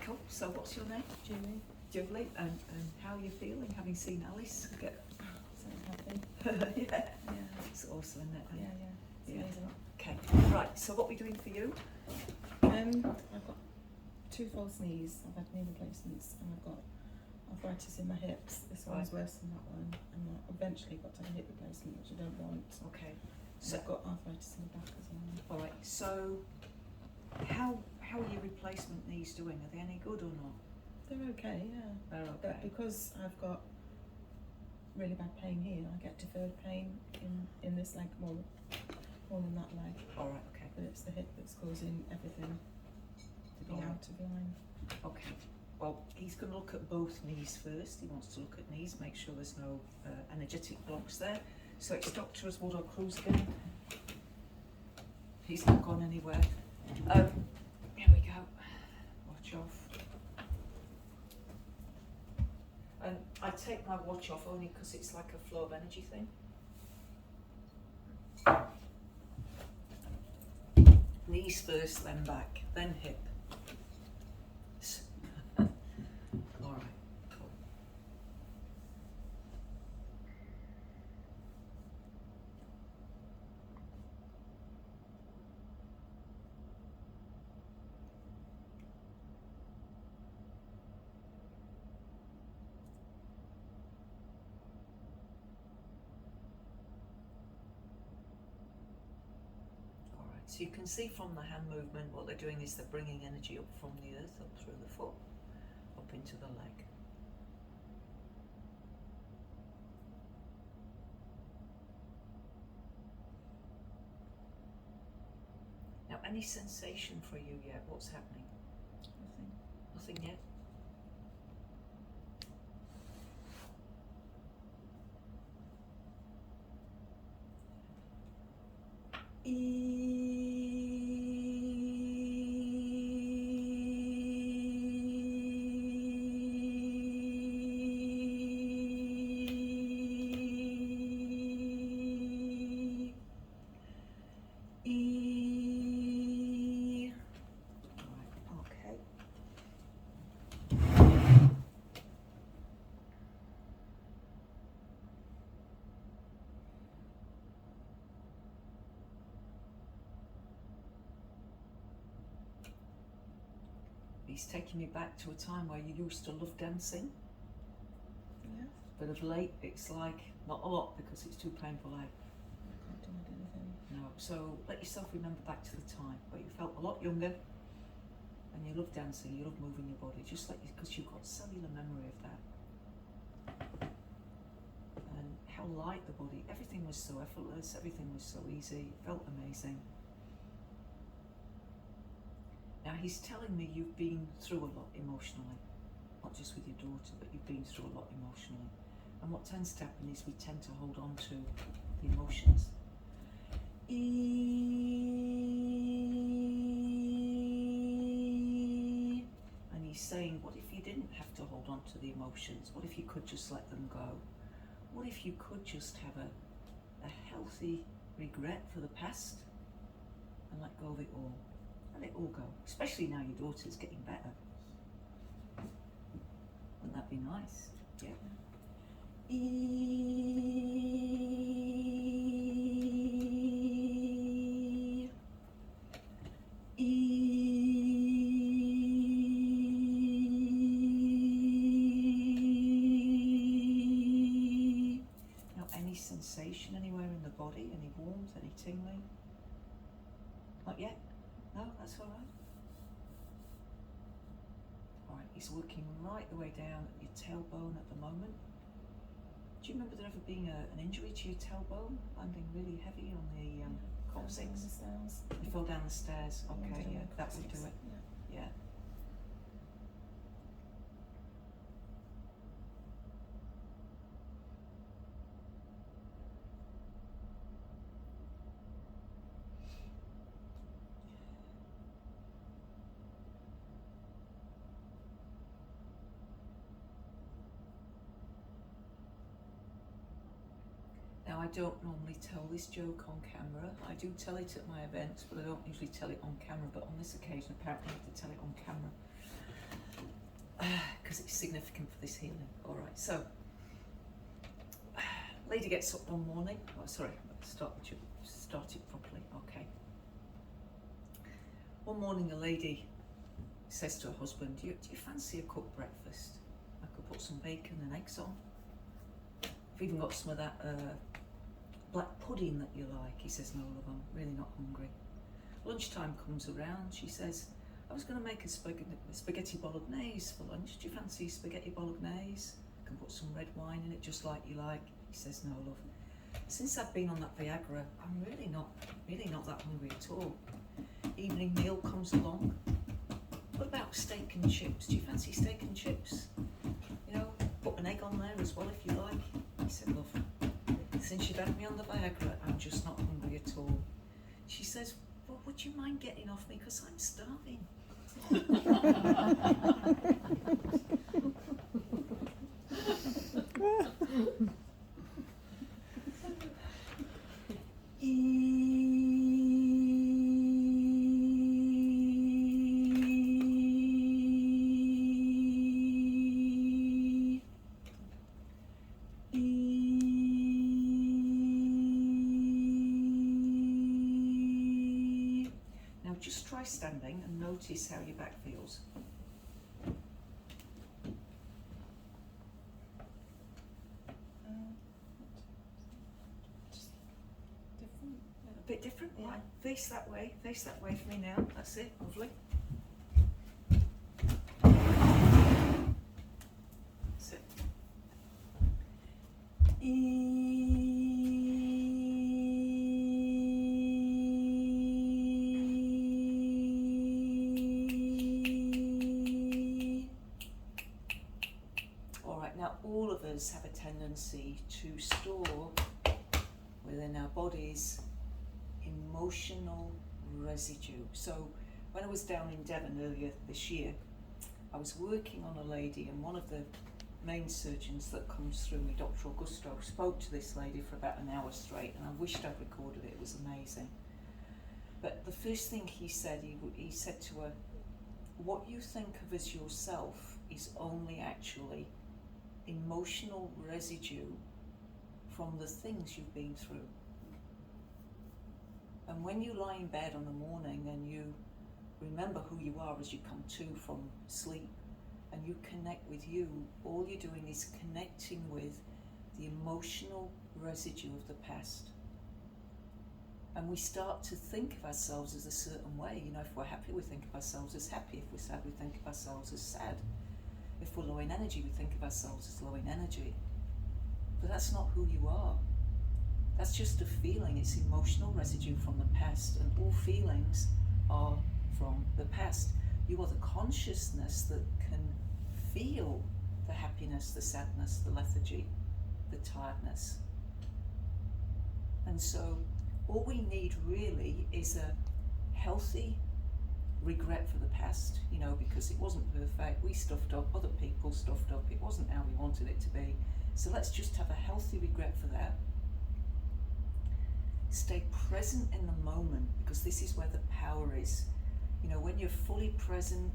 Cool. So what's your name? Julie. Julie. And how are you feeling having seen Alice get... So happy. Yeah. Yeah. It's awesome, isn't it? Yeah, yeah. It's Yeah. amazing. Okay. Right. So what are we doing for you? I've got 2 false knees. I've had knee replacements, and I've got arthritis in my hips. This one's worse than that one, and I eventually got to have a hip replacement, which I don't want. Okay. So I've got arthritis in the back as well. All right. So how are your replacement knees doing? Are they any good or not? They're okay, yeah. They're But okay. because I've got really bad pain here, I get deferred pain in this leg more than that leg. All right. Okay. But it's the hip that's causing everything to be All right. out of line. Okay. Well, he's going to look at both knees first. He wants to look at knees, make sure there's no energetic blocks there. So it's Dr. Oswaldo Cruz again. He's not gone anywhere. Here we go. Watch off. And I take my watch off only because it's like a flow of energy thing. Knees first, then back, then hip. All right, cool. So you can see from the hand movement what they're doing is they're bringing energy up from the earth, up through the foot, up into the leg. Now, any sensation for you yet? What's happening? Nothing. Nothing yet? He's taking me back to a time where you used to love dancing, Yeah. but of late it's like not a lot because it's too painful out. I can't do anything. No, so let yourself remember back to the time where you felt a lot younger and you loved dancing, you loved moving your body, just like because you've got cellular memory of that. And how light the body, everything was so effortless, everything was so easy, it felt amazing. Now he's telling me you've been through a lot emotionally, not just with your daughter, but you've been through a lot emotionally. And what tends to happen is we tend to hold on to the emotions. And he's saying, what if you didn't have to hold on to the emotions? What if you could just let them go? What if you could just have a healthy regret for the past and let go of it all? Let it all go, especially now your daughter's getting better. Wouldn't that be nice? Yeah. Now, any sensation anywhere in the body, any warmth, any tingling? Not yet? No, that's all right. All right, he's working right the way down at your tailbone at the moment. Do you remember there ever being an injury to your tailbone, landing really heavy on the coccyx? The stairs. You fell down the stairs. Okay, Landed on yeah, the that would do coccyx. it. Yeah. Yeah. Now, I don't normally tell this joke on camera. I do tell it at my events, but I don't usually tell it on camera. But on this occasion, apparently I have to tell it on camera. because it's significant for this healing. All right, so lady gets up one morning. Oh, sorry, start it properly. Okay. One morning, a lady says to her husband, do you fancy a cooked breakfast? I could put some bacon and eggs on. I've even got some of that black pudding that you like. He says, no, love, I'm really not hungry. Lunchtime comes around. She says, I was going to make a spaghetti bolognese for lunch. Do you fancy spaghetti bolognese? I can put some red wine in it just like you like. He says, no, love. Since I've been on that Viagra, I'm really not that hungry at all. Evening meal comes along. What about steak and chips? Do you fancy steak and chips? You know, put an egg on there as well if you like. He said, love, since you've had me on the Viagra, I'm just not hungry at all. She says, well, would you mind getting off me because I'm starving? Now just try standing and notice how your back feels. A bit different, Yeah. right? Face that way for me now. That's it, lovely. That's it. All right, now all of us have a tendency to store within our bodies emotional residue. So when I was down in Devon earlier this year, I was working on a lady, and one of the main surgeons that comes through me, Dr. Augusto, spoke to this lady for about an hour straight, and I wished I'd recorded it. It was amazing. But the first thing he said, he said to her, what you think of as yourself is only actually emotional residue from the things you've been through. And when you lie in bed on the morning and you remember who you are as you come to from sleep and you connect with you, all you're doing is connecting with the emotional residue of the past. And we start to think of ourselves as a certain way. You know, if we're happy, we think of ourselves as happy. If we're sad, we think of ourselves as sad. If we're low in energy, we think of ourselves as low in energy. But that's not who you are. That's just a feeling. It's emotional residue from the past, and all feelings are from the past. You are the consciousness that can feel the happiness, the sadness, the lethargy, the tiredness. And so all we need really is a healthy regret for the past, you know, because it wasn't perfect. We stuffed up, other people stuffed up. It wasn't how we wanted it to be. So let's just have a healthy regret for that. Stay present in the moment, because this is where the power is. You know, when you're fully present,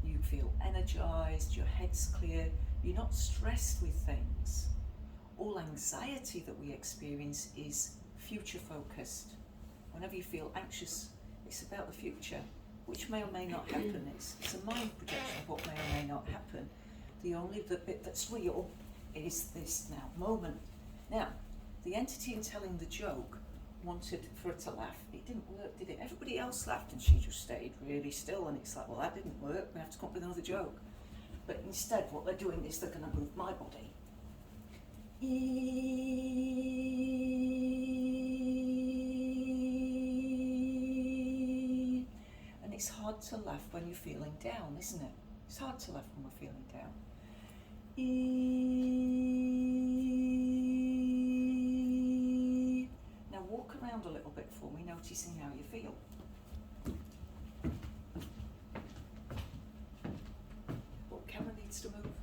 you feel energized, your head's clear, you're not stressed with things. All anxiety that we experience is future focused. Whenever you feel anxious, it's about the future, which may or may not happen. It's a mind projection of what may or may not happen. The bit that's real is this now moment. Now, the entity in telling the joke wanted for her to laugh. It didn't work, did it? Everybody else laughed and she just stayed really still, and it's like, well, that didn't work, we have to come up with another joke. But instead what they're doing is they're going to move my body. And it's hard to laugh when you're feeling down, isn't it? It's hard to laugh when we're feeling down. Now walk around a little bit for me, noticing how you feel. Well, camera needs to move.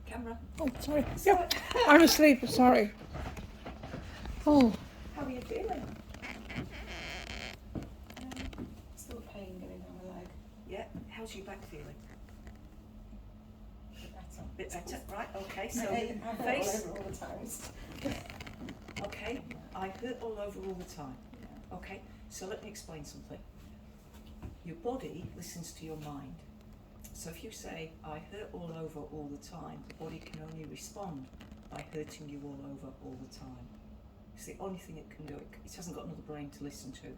Camera. Oh, sorry. Yeah, I'm asleep. Sorry. Oh, How are you feeling? Still pain going down my leg. Yeah. How's your back feeling? A bit better. better. Right, okay, so I hurt all face. over all the times. Okay, I hurt all over all the time. Okay, so let me explain something. Your body listens to your mind. So if you say, I hurt all over all the time, the body can only respond by hurting you all over all the time. It's the only thing it can do. It hasn't got another brain to listen to.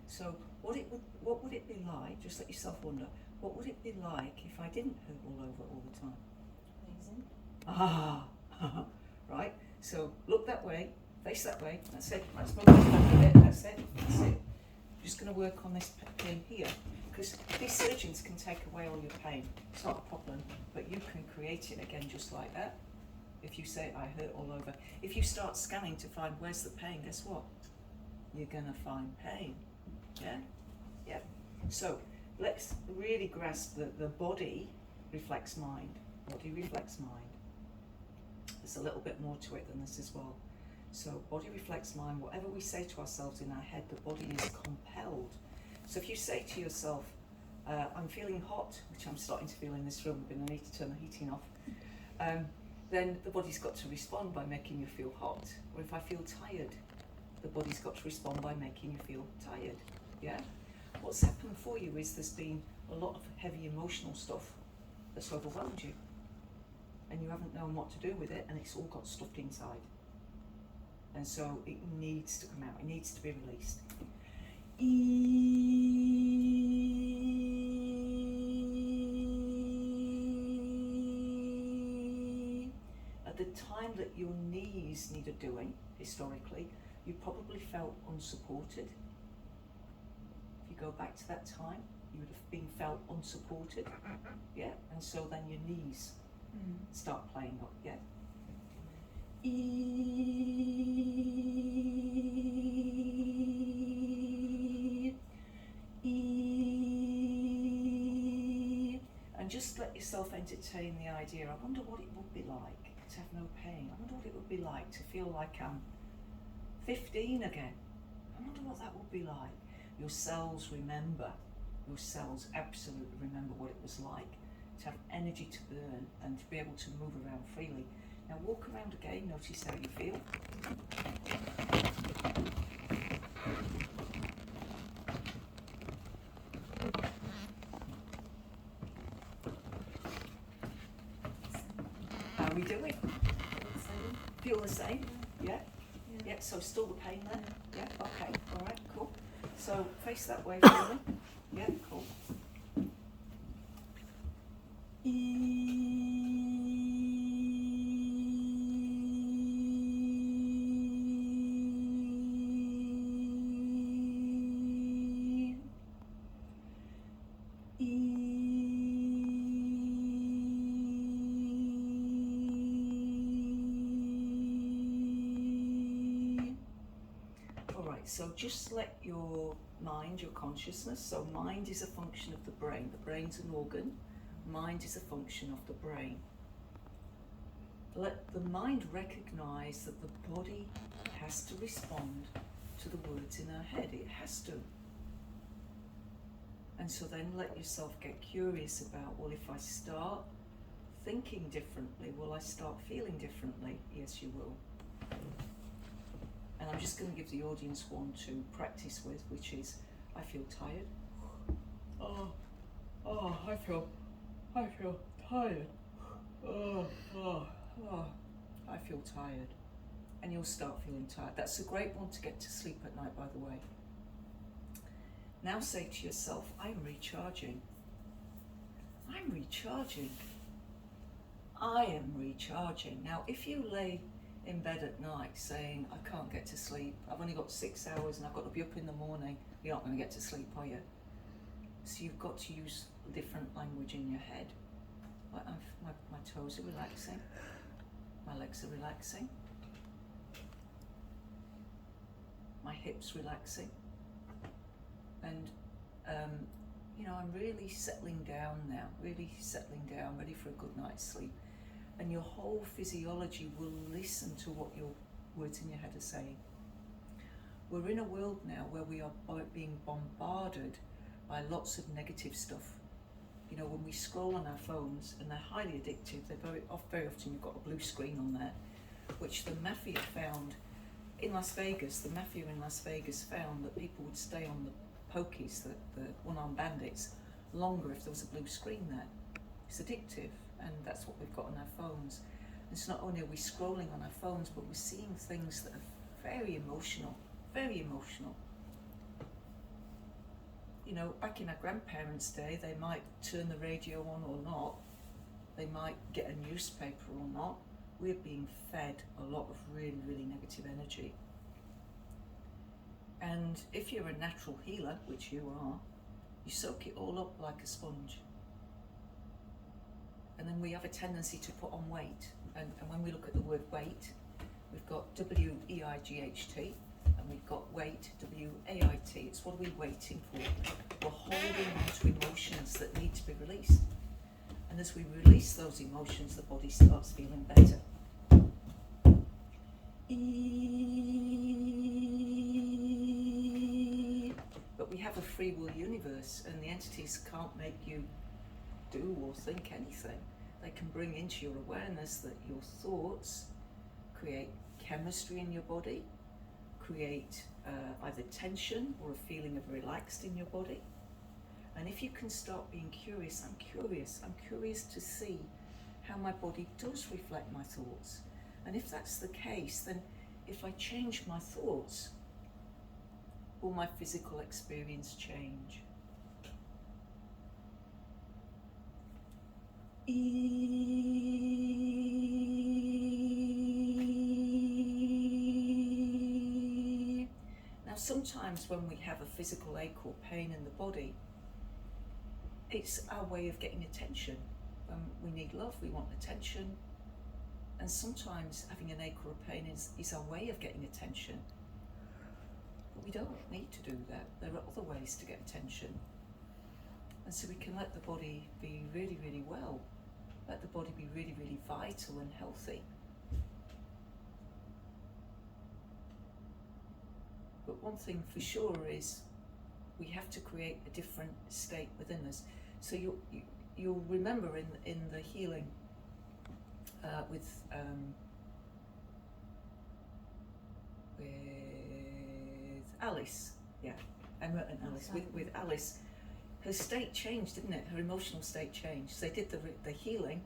So what would it be like, just let yourself wonder, what would it be like if I didn't hurt all over all the time? Amazing. Ah, right, so look that way, face that way, that's it, let's move this back a bit, that's it. I'm just going to work on this pain here, because these surgeons can take away all your pain, it's not a problem, but you can create it again just like that. If you say, I hurt all over, if you start scanning to find where's the pain, guess what? You're going to find pain, yeah? Yeah. So let's really grasp that the body reflects mind. Body reflects mind. There's a little bit more to it than this as well. So body reflects mind. Whatever we say to ourselves in our head, the body is compelled. So if you say to yourself, I'm feeling hot, which I'm starting to feel in this room, I need to turn the heating off, then the body's got to respond by making you feel hot. Or if I feel tired, the body's got to respond by making you feel tired. Yeah? What's happened for you is there's been a lot of heavy emotional stuff that's overwhelmed you. And you haven't known what to do with it, and it's all got stuffed inside. And so it needs to come out, it needs to be released. At the time that your knees needed doing, historically, you probably felt unsupported. If you go back to that time, you would have been felt unsupported. Yeah, and so then your knees start playing up, yeah. And just let yourself entertain the idea, I wonder what it would be like to have no pain. I wonder what it would be like to feel like I'm 15 again. I wonder what that would be like. Your cells remember, your cells absolutely remember what it was like to have energy to burn and to be able to move around freely. Now walk around again, notice how you feel. How are we doing? Feel the same? Yeah? Yeah, so still the pain there? Yeah, okay, alright, cool. So face that way for me. Yeah, cool. So just let your mind, your consciousness, so mind is a function of the brain. The brain's an organ, mind is a function of the brain. Let the mind recognize that the body has to respond to the words in our head. It has to. And so then let yourself get curious about, well, if I start thinking differently, will I start feeling differently? Yes, you will. And I'm just going to give the audience one to practice with, which is, I feel tired. I feel tired. I feel tired. And you'll start feeling tired. That's a great one to get to sleep at night, by the way. Now say to yourself, I'm recharging. I'm recharging. I am recharging. Now, if you lay in bed at night saying, I can't get to sleep, I've only got 6 hours and I've got to be up in the morning, you're not going to get to sleep, are you? So you've got to use different language in your head. Like my toes are relaxing, my legs are relaxing, my hips relaxing, and I'm really settling down now, ready for a good night's sleep. And your whole physiology will listen to what your words in your head are saying. We're in a world now where we are being bombarded by lots of negative stuff. You know, when we scroll on our phones, and they're highly addictive, very often you've got a blue screen on there, which the mafia found in Las Vegas. The mafia in Las Vegas found that people would stay on the pokies, the one-armed bandits, longer if there was a blue screen there. It's addictive, and that's what we've got on our phones. And so not only are we scrolling on our phones, but we're seeing things that are very emotional, very emotional. You know, back in our grandparents' day, they might turn the radio on or not, they might get a newspaper or not. We're being fed a lot of really, really negative energy. And if you're a natural healer, which you are, you soak it all up like a sponge. And then we have a tendency to put on weight. And when we look at the word weight, we've got W-E-I-G-H-T, and we've got weight, W-A-I-T. It's what are we waiting for? We're holding on to emotions that need to be released. And as we release those emotions, the body starts feeling better. But we have a free will universe, and the entities can't make you do or think anything. They can bring into your awareness that your thoughts create chemistry in your body, create either tension or a feeling of relaxed in your body. And if you can start being curious, I'm curious to see how my body does reflect my thoughts. And if that's the case, then if I change my thoughts, will my physical experience change? Now sometimes when we have a physical ache or pain in the body, it's our way of getting attention. We need love, we want attention. And sometimes having an ache or a pain is our way of getting attention. But we don't need to do that. There are other ways to get attention. And so we can let the body be really, really well. Let the body be really, really vital and healthy. But one thing for sure is we have to create a different state within us. So you'll remember in the healing with Alice, Emma and Alice, with Alice, her state changed, didn't it? Her emotional state changed. So they did the healing,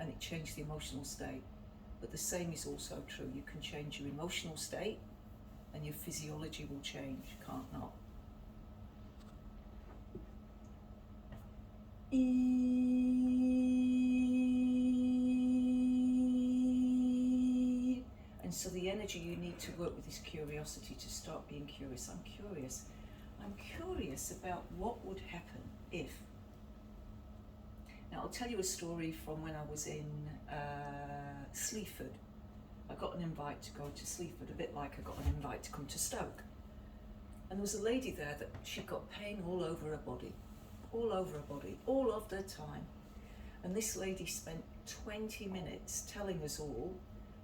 and it changed the emotional state. But the same is also true. You can change your emotional state, and your physiology will change. Can't not. And so the energy you need to work with is curiosity, to start being curious. I'm curious about what would happen if. Now I'll tell you a story from when I was in Sleaford. I got an invite to go to Sleaford, a bit like I got an invite to come to Stoke. And there was a lady there that she got pain all over her body, all of the time. And this lady spent 20 minutes telling us all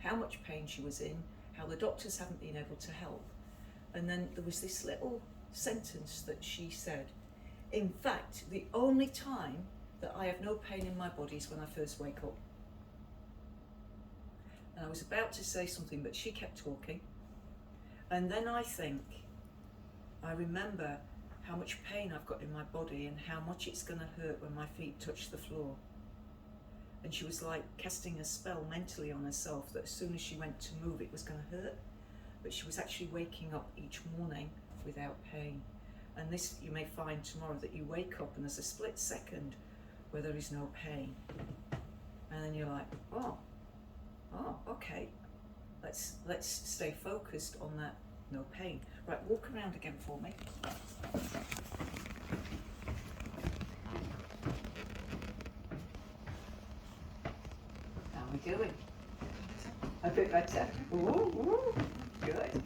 how much pain she was in, how the doctors haven't been able to help. And then there was this little sentence that she said, in fact, the only time that I have no pain in my body is when I first wake up. And I was about to say something, but she kept talking. And then I remember how much pain I've got in my body and how much it's going to hurt when my feet touch the floor. And she was like casting a spell mentally on herself that as soon as she went to move, it was going to hurt. But she was actually waking up each morning without pain. And this, you may find tomorrow, that you wake up and there's a split second where there is no pain. And then you're like, oh, okay. Let's stay focused on that no pain. Right, walk around again for me. How are we doing? A bit better? Ooh, good.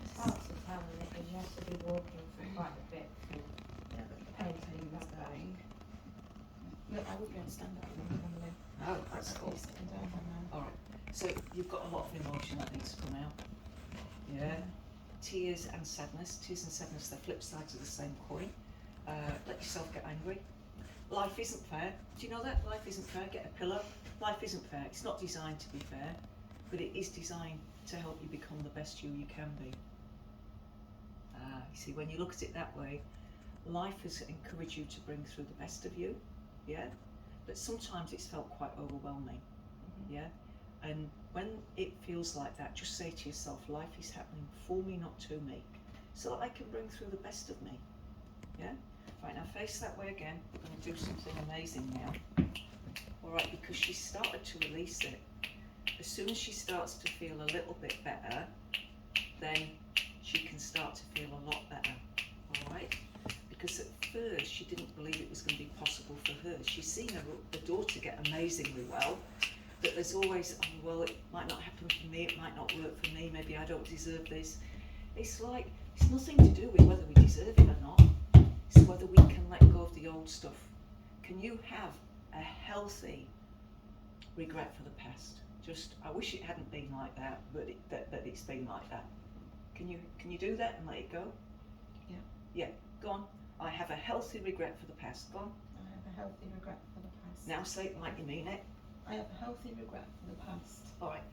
It's hard to tell because you have to be walking for quite a bit for pain to come back. Look, I would be able to stand up and come in. Oh, that's cool. Sitting down now. All right. So you've got a lot of emotion that needs to come out. Yeah. Tears and sadness. Tears and sadness, they're flip sides of the same coin. let yourself get angry. Life isn't fair. Do you know that? Life isn't fair. Get a pillow. Life isn't fair. It's not designed to be fair, but it is designed to help you become the best you can be. You see, when you look at it that way, life has encouraged you to bring through the best of you, yeah? But sometimes it's felt quite overwhelming, yeah? And when it feels like that, just say to yourself, life is happening for me, not to me, so that I can bring through the best of me, yeah? Right, now face that way again. We're going to do something amazing now. All right, because she started to release it. As soon as she starts to feel a little bit better, then she can start to feel a lot better, all right? Because at first she didn't believe it was going to be possible for her. She's seen her daughter get amazingly well, but there's always, oh, well, it might not happen for me, it might not work for me, maybe I don't deserve this. It's like, it's nothing to do with whether we deserve it or not. It's whether we can let go of the old stuff. Can you have a healthy regret for the past? Just, I wish it hadn't been like that, but it's been like that. Can you do that and let it go? Yeah. Yeah, go on. I have a healthy regret for the past. Go on. I have a healthy regret for the past. Now say it like you mean it. I have a healthy regret for the past. All right.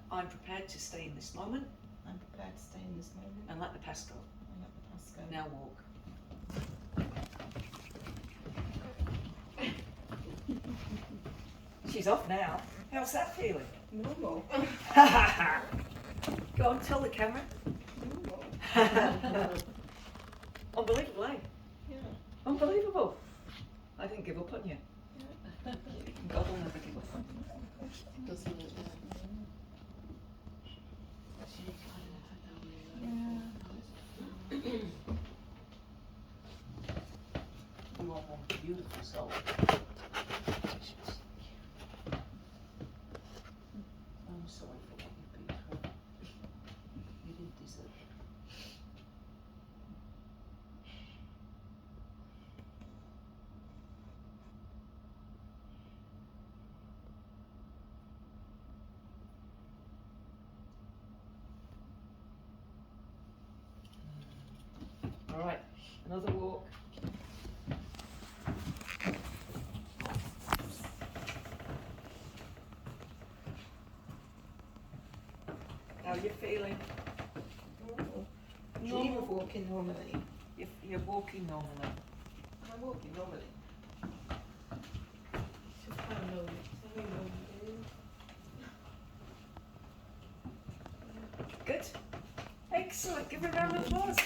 I'm prepared to stay in this moment I'm prepared to stay in this moment and let the past go. and let the past go. Now walk. She's off now. How's that feeling? Normal. Go on, tell the camera. Normal. Unbelievable, eh? Yeah. Unbelievable. I didn't give up on you. Yeah. God will never give up on you. Doesn't it? You are one beautiful soul. I'm sorry for what you've been through. You didn't deserve it. All right, another walk. How are you feeling? Normal. Normal. Dream of walking normally. You're walking normally. Am I walking normally? Just kind of normal. Very normal. Good. Excellent. Give her a round of applause.